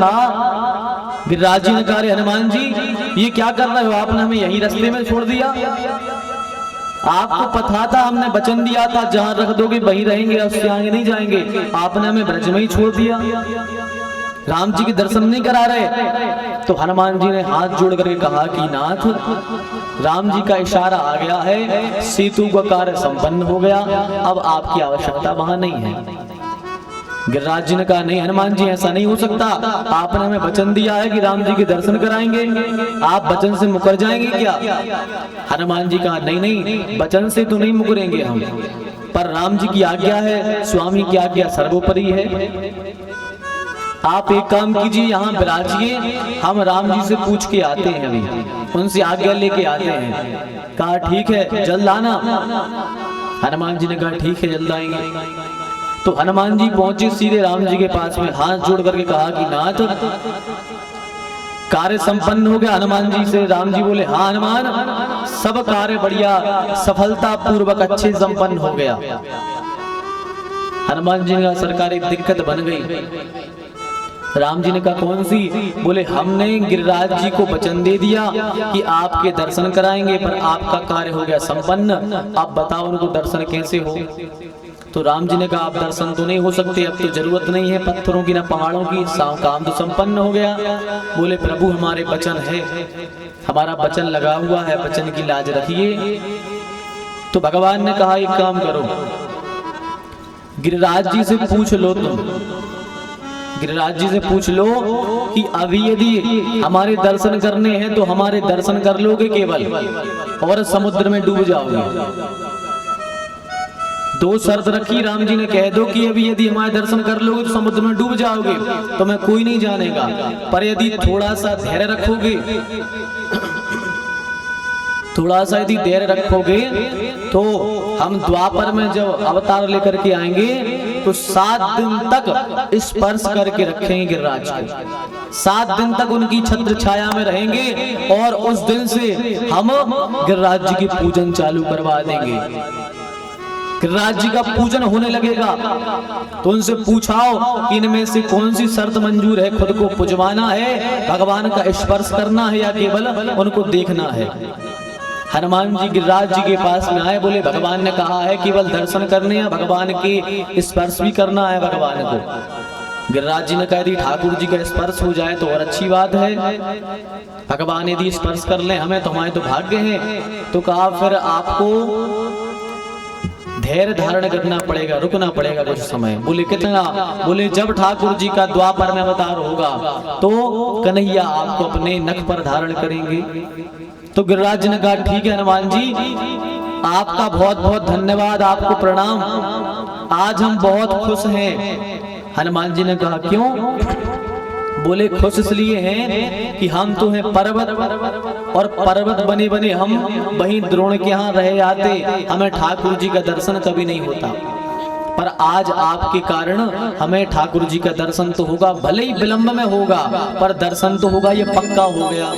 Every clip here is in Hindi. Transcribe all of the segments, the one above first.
कहा, गिरिराज जी ने कहा, हनुमान जी ये क्या कर रहे हो, आपने हमें यही रास्ते में छोड़ दिया। आपको पता था, हमने वचन दिया था जहां रख दोगे वहीं रहेंगे, उससे आगे नहीं जाएंगे, आपने हमें ब्रज में ही छोड़ दिया। राम जी के दर्शन नहीं करा रहे। तो हनुमान जी ने हाथ जोड़ करके कहा कि नाथ, राम जी का इशारा आ गया है, सेतु का कार्य संपन्न हो गया, अब आपकी आवश्यकता वहां नहीं है। गिरिराज जी ने कहा, नहीं हनुमान जी ऐसा नहीं हो सकता, आपने हमें वचन दिया है कि राम जी के दर्शन कराएंगे, आप वचन से मुकर जाएंगे क्या? हनुमान जी कहा, नहीं नहीं, वचन से तो नहीं मुकरेंगे हम, पर राम जी की आज्ञा है, स्वामी की आज्ञा सर्वोपरि है। आप एक काम कीजिए, यहाँ विराजिए, हम राम जी से पूछ के आते हैं, अभी उनसे आज्ञा लेके आते हैं। कहा ठीक है, जल्द आना। हनुमान जी ने कहा ठीक है, जल्द आएंगे। तो हनुमान जी पहुंचे सीधे राम जी के पास में, हाथ जोड़ करके कहा कि नाथ, कार्य संपन्न हो गया। हनुमान जी से राम जी बोले, हाँ हनुमान, सब कार्य बढ़िया सफलता पूर्वक अच्छे संपन्न हो गया। हनुमान जी का सरकार एक दिक्कत बन गई। राम जी ने कहा, कौन सी? बोले, हमने गिरिराज जी को वचन दे दिया कि आपके दर्शन कराएंगे, पर आपका कार्य हो गया संपन्न, अब बताओ उनको दर्शन कैसे हो? तो राम जी ने कहा, आप दर्शन तो नहीं हो सकते, अब तो जरूरत नहीं है पत्थरों की ना पहाड़ों की, काम तो संपन्न हो गया। बोले, प्रभु हमारे वचन है, हमारा वचन लगा हुआ है, वचन की लाज रखिए। तो भगवान ने कहा, एक काम करो, गिरिराज जी से पूछ लो, तुम गिरिराज जी से पूछ लो कि अभी यदि हमारे दर्शन करने हैं तो हमारे दर्शन कर लोगे केवल, और समुद्र में डूब जाओगे। दो शर्त रखी राम जी ने, कह दो कि अभी यदि हमारे दर्शन कर लोगे तो समुद्र में डूब जाओगे, तो मैं कोई नहीं जानेगा, पर यदि थोड़ा सा धैर्य रखोगे, थोड़ा सा यदि धैर्य रखोगे, तो हम द्वापर में जब अवतार लेकर के आएंगे तो 7 दिन तक स्पर्श करके रखेंगे गिरिराज को, 7 दिन तक उनकी छत्र छाया में रहेंगे, और उस दिन से हम गिरिराज जी की पूजन चालू करवा देंगे। गिरिराज जी का पूजन होने लगेगा। तो उनसे पूछाओ कि इनमें से कौन सी शर्त मंजूर है, खुद को पुजवाना है, भगवान का स्पर्श करना है, या केवल उनको देखना है? हनुमान जी गिरिराज जी के पास में आए, बोले, भगवान ने कहा है केवल दर्शन करने हैं, भगवान के स्पर्श भी करना है भगवान को। गिरिराज जी ने कहा, यदि ठाकुर जी का स्पर्श हो जाए तो और अच्छी बात है, भगवान यदि स्पर्श कर ले हमें तो हमारे तो भाग्य है। तो कहा, फिर आपको धैर्य धारण करना पड़ेगा, रुकना पड़ेगा कुछ समय। बोले, कितना? बोले, जब ठाकुर जी का द्वापर में अवतार होगा तो कन्हैया आपको अपने नख पर धारण करेंगे। तो गिरिराज जी ने कहा, ठीक है हनुमान जी, आपका बहुत बहुत धन्यवाद, आपको प्रणाम, आज हम बहुत खुश हैं। हनुमान जी ने कहा, क्यों? बोले, खुश इसलिए हैं कि हम तो हैं पर्वत, और पर्वत बने बने हम वहीं द्रोण के यहाँ रहे आते, हमें ठाकुर जी का दर्शन कभी नहीं होता, पर आज आपके कारण हमें ठाकुर जी का दर्शन तो होगा, भले ही विलंब में होगा, पर दर्शन तो होगा, ये पक्का हो गया,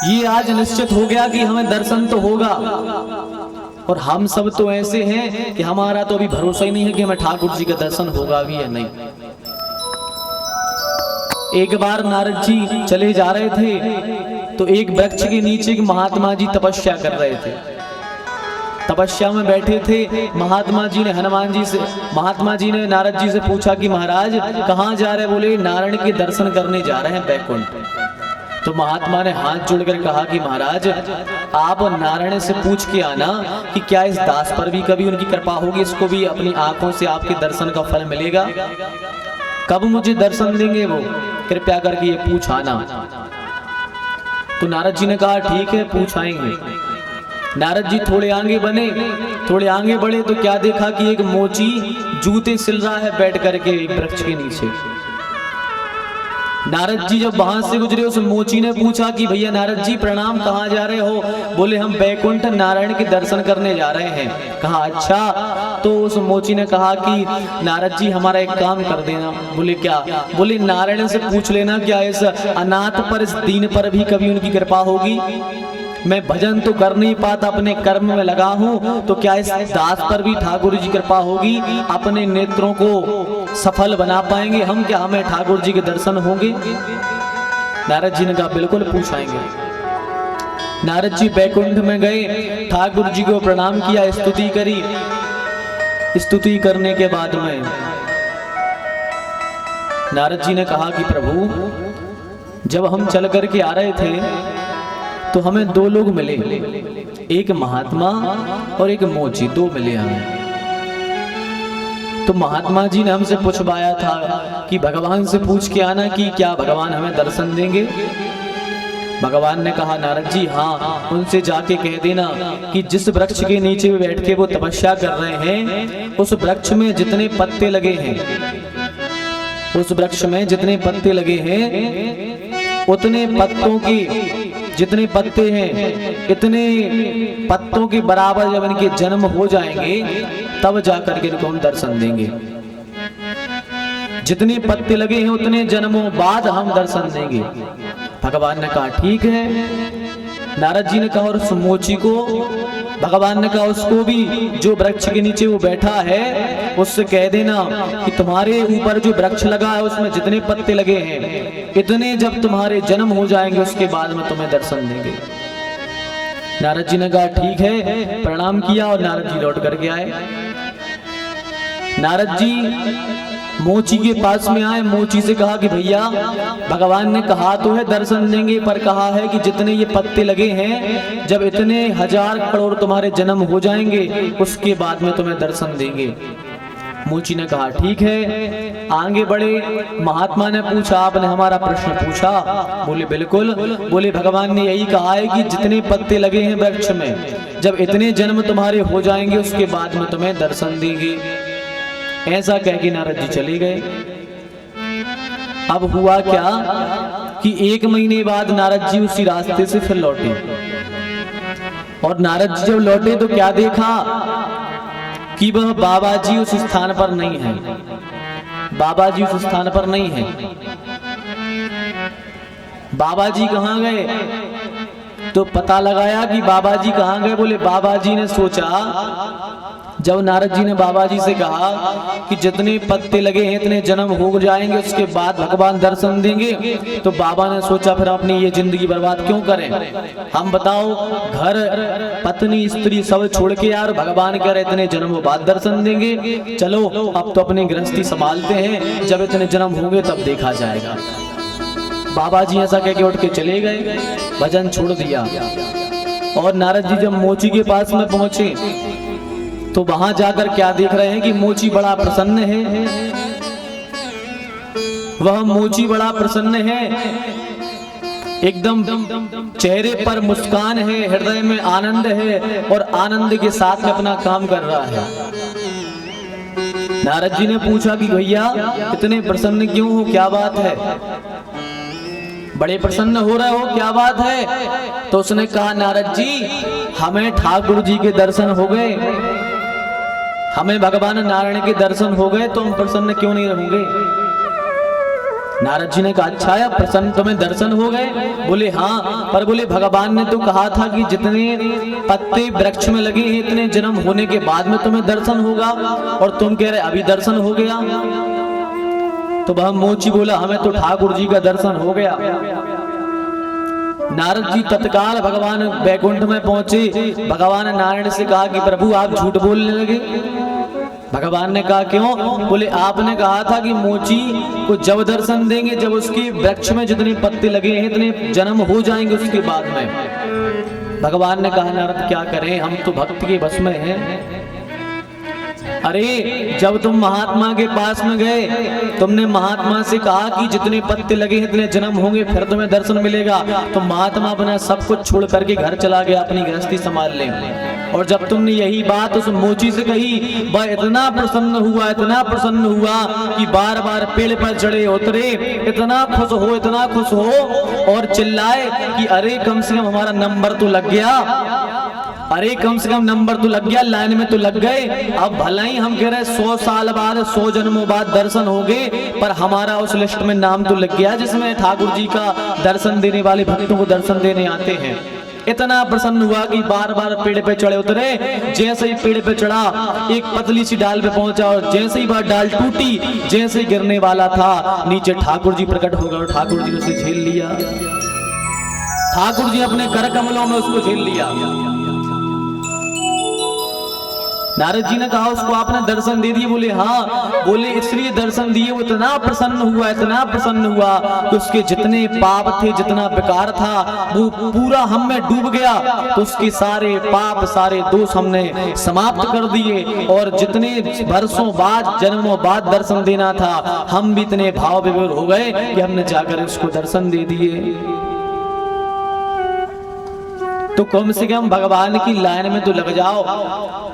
ये आज निश्चित हो गया कि हमें दर्शन तो होगा। और हम सब तो ऐसे हैं कि हमारा तो अभी भरोसा ही नहीं है कि हमें ठाकुर जी का दर्शन होगा भी या नहीं। एक बार नारद जी चले जा रहे थे, तो एक वृक्ष के नीचे एक महात्मा जी तपस्या कर रहे थे, तपस्या में बैठे थे। महात्मा जी ने नारद जी से पूछा कि महाराज कहाँ जा रहे? बोले, नारायण के दर्शन करने जा रहे हैं बैकुंठ। तो महात्मा ने हाथ जोड़कर कहा कि महाराज, आप नारायण से पूछ के आना कि क्या इस दास पर भी कभी उनकी कृपा होगी, इसको भी अपनी आंखों से आपके दर्शन का फल मिलेगा, कब मुझे दर्शन देंगे वो, कृपया करके ये पूछ आना। तो नारद जी ने कहा, ठीक है, पूछ आएंगे। नारद जी थोड़े आगे बढ़े तो क्या देखा कि एक मोची जूते सिल रहा है बैठ करके वृक्ष के नीचे। नारद जी जब वहां से गुजरे, उस मोची ने पूछा कि भैया नारद जी प्रणाम, कहाँ जा रहे हो? बोले, हम बैकुंठ नारायण के दर्शन करने जा रहे हैं। कहा, अच्छा। तो उस मोची ने कहा कि नारद जी हमारा एक काम कर देना। बोले, क्या? बोले, नारायण से पूछ लेना क्या इस अनाथ पर, इस दीन पर भी कभी उनकी कृपा होगी। मैं भजन तो कर नहीं पाता, अपने कर्म में लगा हूं, तो क्या इस दास पर भी ठाकुर जी कृपा होगी, अपने नेत्रों को सफल बना पाएंगे हम? क्या हमें ठाकुर जी के दर्शन होंगे? नारद जी ने कहा बिल्कुल पूछाएंगे। नारद जी बैकुंठ में गए, ठाकुर जी को प्रणाम किया, स्तुति करी। स्तुति करने के बाद में नारद जी ने कहा कि प्रभु, जब हम चल करके आ रहे थे तो हमें दो लोग मिले, एक महात्मा और एक मोची, दो मिले हमें। तो महात्मा जी ने हमसे पूछवाया था कि भगवान से पूछ के आना कि क्या भगवान हमें दर्शन देंगे। भगवान ने कहा नारद जी हाँ, उनसे जाके कह देना कि जिस वृक्ष के नीचे बैठ के वो तपस्या कर रहे हैं, उस वृक्ष में जितने पत्ते लगे हैं, उस वृक्ष में जितने पत्ते लगे हैं, उतने पत्तों की, जितने पत्ते हैं इतने पत्तों के बराबर जब इनके जन्म हो जाएंगे, तब जाकर के इनको हम दर्शन देंगे। जितने पत्ते लगे हैं उतने जन्मों बाद हम दर्शन देंगे। भगवान ने कहा ठीक है। नारद जी ने कहा और उस मोची को, भगवान ने कहा उसको भी, जो वृक्ष के नीचे वो बैठा है, उससे कह देना कि तुम्हारे ऊपर जो वृक्ष लगा है उसमें जितने पत्ते लगे हैं, इतने जब तुम्हारे जन्म हो जाएंगे उसके बाद में तुम्हें दर्शन देंगे। नारद जी ने कहा ठीक है, प्रणाम किया और नारद जी लौट करके आए। नारद जी मोची के पास में आए, मोची से कहा कि भैया, भगवान ने कहा तो है दर्शन देंगे, पर कहा है कि जितने ये पत्ते लगे हैं, जब इतने 1000 करोड़ तुम्हारे जन्म हो जाएंगे उसके बाद में तुम्हें दर्शन देंगे। मोची ने कहा ठीक है। आगे बढ़े, महात्मा ने पूछा आपने हमारा प्रश्न पूछा? बोले बिल्कुल। बोले भगवान ने यही कहा है कि जितने पत्ते लगे हैं वृक्ष में, जब इतने जन्म तुम्हारे हो जाएंगे उसके बाद में तुम्हें दर्शन देंगे। ऐसा कह के नारद जी चले गए। अब हुआ क्या कि 1 महीने बाद नारद जी उसी रास्ते से फिर लौटे, और नारद जी जब लौटे तो क्या देखा कि वह बाबा जी उस स्थान पर नहीं है। बाबा जी उस स्थान पर नहीं है। बाबा जी कहाँ गए? तो पता लगाया कि बाबा जी कहाँ गए। बोले बाबा जी ने सोचा, जब नारद जी ने बाबा जी से कहा कि जितने पत्ते लगे हैं इतने जन्म हो जाएंगे उसके बाद भगवान दर्शन देंगे, तो बाबा ने सोचा फिर अपनी ये जिंदगी बर्बाद क्यों करें। हम बताओ, घर पत्नी स्त्री सब छोड़ के यार भगवान कह रहे इतने जन्म बाद दर्शन देंगे, चलो अब तो अपनी गृहस्थी संभालते हैं, जब इतने जन्म होंगे तब देखा जाएगा। बाबा जी ऐसा कह के उठ के चले गए, भजन छोड़ दिया। और नारद जी जब मोची के पास में पहुंचे तो वहां जाकर क्या देख रहे हैं कि मोची बड़ा प्रसन्न है। वह मोची बड़ा प्रसन्न है, एकदम चेहरे पर मुस्कान है, हृदय में आनंद है, और आनंद के साथ में अपना काम कर रहा है। नारद जी ने पूछा कि भैया इतने प्रसन्न क्यों हो, क्या बात है? बड़े प्रसन्न हो रहे हो, क्या बात है? तो उसने कहा नारद जी, हमें ठाकुर जी के दर्शन हो गए, हमें भगवान नारायण के दर्शन हो गए, तो हम प्रसन्न क्यों नहीं रहेंगे? नारद जी ने कहा अच्छा है, प्रसन्न तुम्हें दर्शन हो गए? बोले हाँ, पर बोले भगवान ने तो कहा था कि जितने पत्ते वृक्ष में लगे हैं इतने जन्म होने के बाद में तुम्हें दर्शन होगा, और तुम कह रहे अभी दर्शन हो गया। तो वह मोची बोला हमें तो ठाकुर जी का दर्शन हो गया। नारद जी तत्काल भगवान बैकुंठ में पहुंचे। भगवान नारायण से कहा कि प्रभु आप झूठ बोलने लगे। भगवान ने कहा क्यों? बोले आपने कहा था कि मोची को जब दर्शन देंगे जब उसके वृक्ष में जितने पत्ते लगे हैं इतने जन्म हो जाएंगे उसके बाद में। भगवान ने कहा नारद क्या करें, हम तो भक्त के बस में हैं। अरे जब तुम महात्मा के पास में गए, तुमने महात्मा से कहा कि जितने पत्ते लगे हैं इतने जन्म होंगे फिर तुम्हें दर्शन मिलेगा, तो महात्मा अपना सब कुछ छोड़ करके घर चला गया अपनी गृहस्थी संभाल ले। और जब तुमने यही बात उस मोची से कही, वह इतना प्रसन्न हुआ, इतना प्रसन्न हुआ कि बार बार पेड़ पर चढ़े उतरे, इतना खुश हो और चिल्लाए कि अरे कम से कम हमारा नंबर तो लग गया, अरे कम से कम नंबर तो लग गया, लाइन में तो लग गए। अब भला ही हम कह रहे 100 साल बाद 100 जन्मों बाद दर्शन हो गए, पर हमारा उस लिस्ट में नाम तो लग गया जिसमें ठाकुर जी का दर्शन देने वाले भक्तों को दर्शन देने आते हैं। इतना प्रसन्न हुआ कि बार बार पेड़ पे चढ़े उतरे। जैसे ही पेड़ पे चढ़ा, एक पतली सी डाल पे पहुंचा और जैसे ही वह डाल टूटी, जैसे ही गिरने वाला था, नीचे ठाकुर जी प्रकट हो गए और ठाकुर जी ने उसे झेल लिया। ठाकुर जी अपने कर कमलों में उसको झेल लिया। नारद जी ने कहा उसको आपने दर्शन दे दिए? बोले हाँ। बोले इसलिए दर्शन दिए, वो इतना प्रसन्न हुआ, इतना प्रसन्न हुआ कि उसके जितने पाप थे, जितना विकार था, वो पूरा हम में डूब गया। तो उसके सारे पाप, सारे दोष हमने समाप्त कर दिए और जितने वर्षों बाद, जन्मों बाद दर्शन देना था, हम भी इतने भाव विभोर हो गए कि हमने जाकर उसको दर्शन दे दिए। तो कम से कम भगवान की लाइन में तो लग जाओ।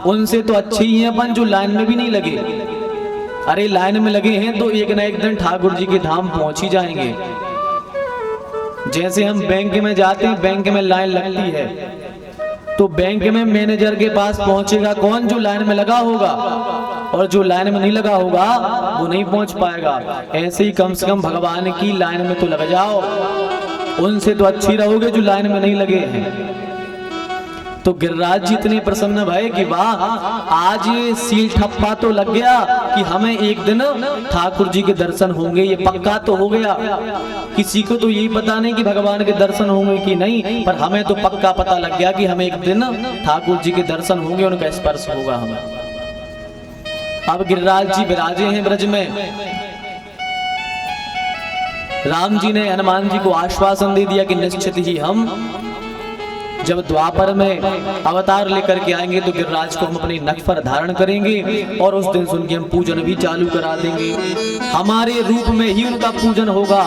उनसे तो अच्छे ही हैं अपन जो लाइन में भी नहीं लगे। अरे लाइन में लगे हैं तो एक ना एक दिन ठाकुर जी के धाम पहुंच ही जाएंगे। जैसे हम बैंक में जाते हैं, बैंक में लाइन लगती है, तो बैंक में मैनेजर के पास पहुंचेगा कौन? जो लाइन में लगा होगा, और जो लाइन में नहीं लगा होगा वो नहीं पहुंच पाएगा। ऐसे ही कम से कम भगवान की लाइन में तो लग जाओ। उनसे तो अच्छी रहोगे जो लाइन में नहीं लगे हैं। तो गिरिराज जी इतने प्रसन्न भय कि वाह, आज ये सील ठप्पा तो लग गया कि हमें एक दिन ठाकुर जी के दर्शन होंगे। ये पक्का तो हो गया। किसी को तो यही पता नहीं कि भगवान के दर्शन होंगे कि नहीं, पर हमें तो पक्का पता लग गया कि हमें एक दिन ठाकुर जी के दर्शन होंगे, उनका स्पर्श होगा हमें। अब गिरिराज जी विराजे हैं ब्रज में। राम जी ने हनुमान जी को आश्वासन दे दिया कि निश्चित ही हम जब द्वापर में अवतार लेकर के आएंगे तो गिरिराज को हम अपने नख पर धारण करेंगे और उस दिन से उनकी हम पूजन भी चालू करा देंगे। हमारे रूप में ही उनका पूजन होगा।